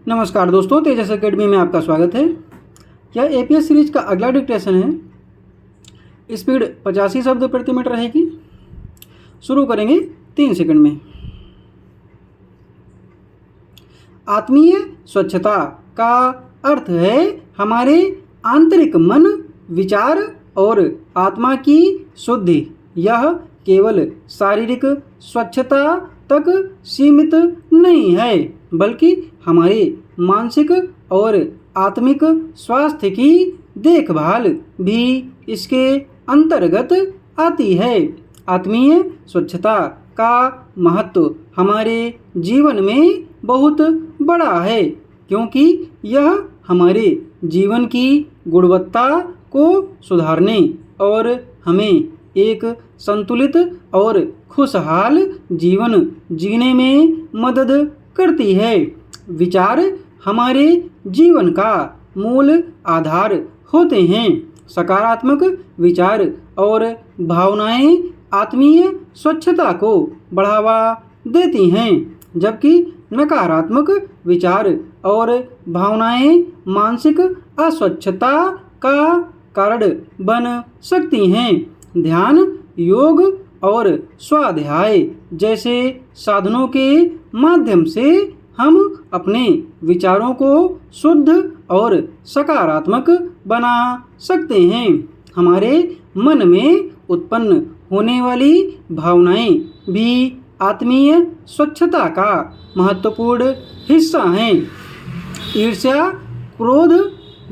नमस्कार दोस्तों, तेजस एकेडमी में आपका स्वागत है। यह एपीएस सीरीज का अगला डिक्टेशन है। स्पीड 85 शब्द प्रति मिनट रहेगी। शुरू करेंगे 3 सेकंड में। आत्मीय स्वच्छता का अर्थ है हमारे आंतरिक मन, विचार और आत्मा की शुद्धि। यह केवल शारीरिक स्वच्छता तक सीमित नहीं है, बल्कि हमारे मानसिक और आत्मिक स्वास्थ्य की देखभाल भी इसके अंतर्गत आती है। आत्मीय स्वच्छता का महत्व हमारे जीवन में बहुत बड़ा है, क्योंकि यह हमारे जीवन की गुणवत्ता को सुधारने और हमें एक संतुलित और खुशहाल जीवन जीने में मदद करती है। विचार हमारे जीवन का मूल आधार होते हैं। सकारात्मक विचार और भावनाएं आत्मीय स्वच्छता को बढ़ावा देती हैं, जबकि नकारात्मक विचार और भावनाएं मानसिक अस्वच्छता का कारण बन सकती हैं। ध्यान, योग और स्वाध्याय जैसे साधनों के माध्यम से हम अपने विचारों को शुद्ध और सकारात्मक बना सकते हैं। हमारे मन में उत्पन्न होने वाली भावनाएं भी आत्मीय स्वच्छता का महत्वपूर्ण हिस्सा हैं। ईर्ष्या, क्रोध,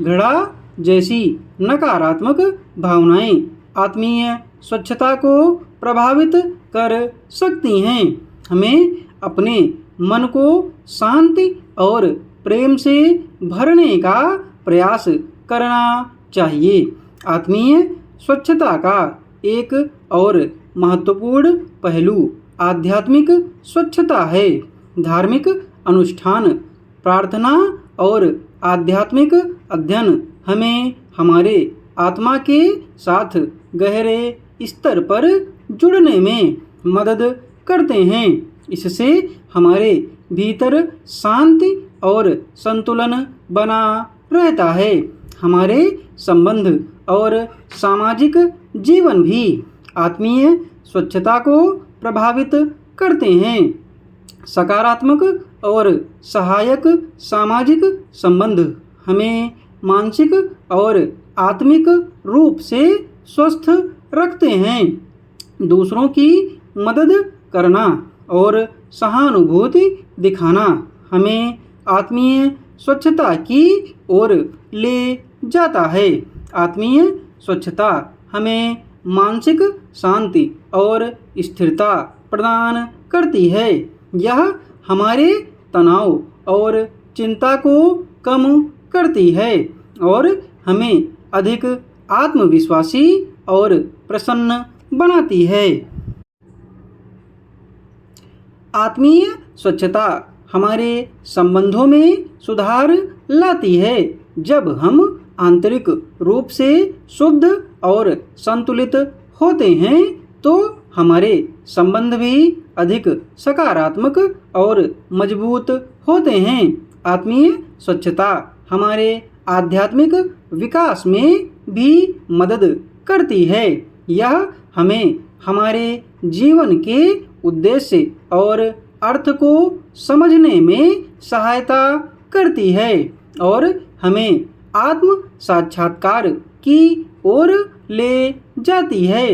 घृणा जैसी नकारात्मक भावनाएं आत्मीय स्वच्छता को प्रभावित कर सकती हैं। हमें अपने मन को शांति और प्रेम से भरने का प्रयास करना चाहिए। आत्मीय स्वच्छता का एक और महत्वपूर्ण पहलू आध्यात्मिक स्वच्छता है। धार्मिक अनुष्ठान, प्रार्थना और आध्यात्मिक अध्ययन हमें हमारे आत्मा के साथ गहरे स्तर पर जुड़ने में मदद करते हैं। इससे हमारे भीतर शांति और संतुलन बना रहता है। हमारे संबंध और सामाजिक जीवन भी आत्मीय स्वच्छता को प्रभावित करते हैं। सकारात्मक और सहायक सामाजिक संबंध हमें मानसिक और आत्मिक रूप से स्वस्थ रखते हैं। दूसरों की मदद करना और सहानुभूति दिखाना हमें आत्मीय स्वच्छता की ओर ले जाता है। आत्मीय स्वच्छता हमें मानसिक शांति और स्थिरता प्रदान करती है। यह हमारे तनाव और चिंता को कम करती है और हमें अधिक आत्मविश्वासी और प्रसन्न बनाती है। आत्मीय स्वच्छता हमारे संबंधों में सुधार लाती है। जब हम आंतरिक रूप से शुद्ध और संतुलित होते हैं, तो हमारे संबंध भी अधिक सकारात्मक और मजबूत होते हैं। आत्मीय स्वच्छता हमारे आध्यात्मिक विकास में भी मदद करती है। यह हमें हमारे जीवन के उद्देश्य और अर्थ को समझने में सहायता करती है और हमें आत्म साक्षात्कार की ओर ले जाती है।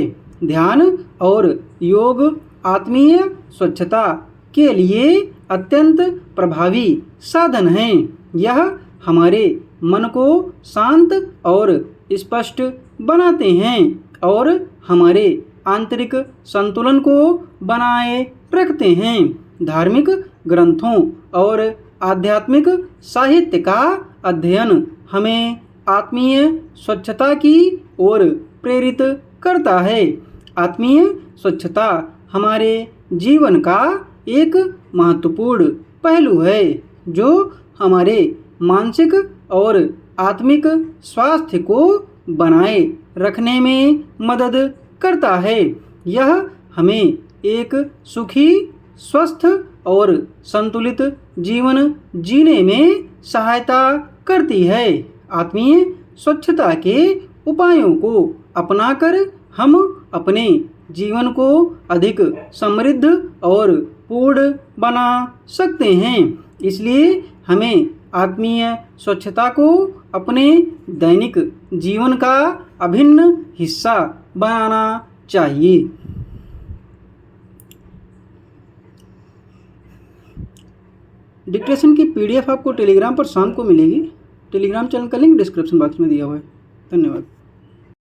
ध्यान और योग आत्मीय स्वच्छता के लिए अत्यंत प्रभावी साधन हैं। यह हमारे मन को शांत और स्पष्ट बनाते हैं और हमारे आंतरिक संतुलन को बनाए रखते हैं। धार्मिक ग्रंथों और आध्यात्मिक साहित्य का अध्ययन हमें आत्मीय स्वच्छता की ओर प्रेरित करता है। आत्मीय स्वच्छता हमारे जीवन का एक महत्वपूर्ण पहलू है, जो हमारे मानसिक और आत्मिक स्वास्थ्य को बनाए रखने में मदद करता है। यह हमें एक सुखी, स्वस्थ और संतुलित जीवन जीने में सहायता करती है। आत्मीय स्वच्छता के उपायों को अपनाकर हम अपने जीवन को अधिक समृद्ध और पूर्ण बना सकते हैं। इसलिए हमें आत्मीय स्वच्छता को अपने दैनिक जीवन का अभिन्न हिस्सा बनाना चाहिए। डिक्टेशन की PDF आपको टेलीग्राम पर शाम को मिलेगी। टेलीग्राम चैनल का लिंक डिस्क्रिप्शन बॉक्स में दिया हुआ है। धन्यवाद।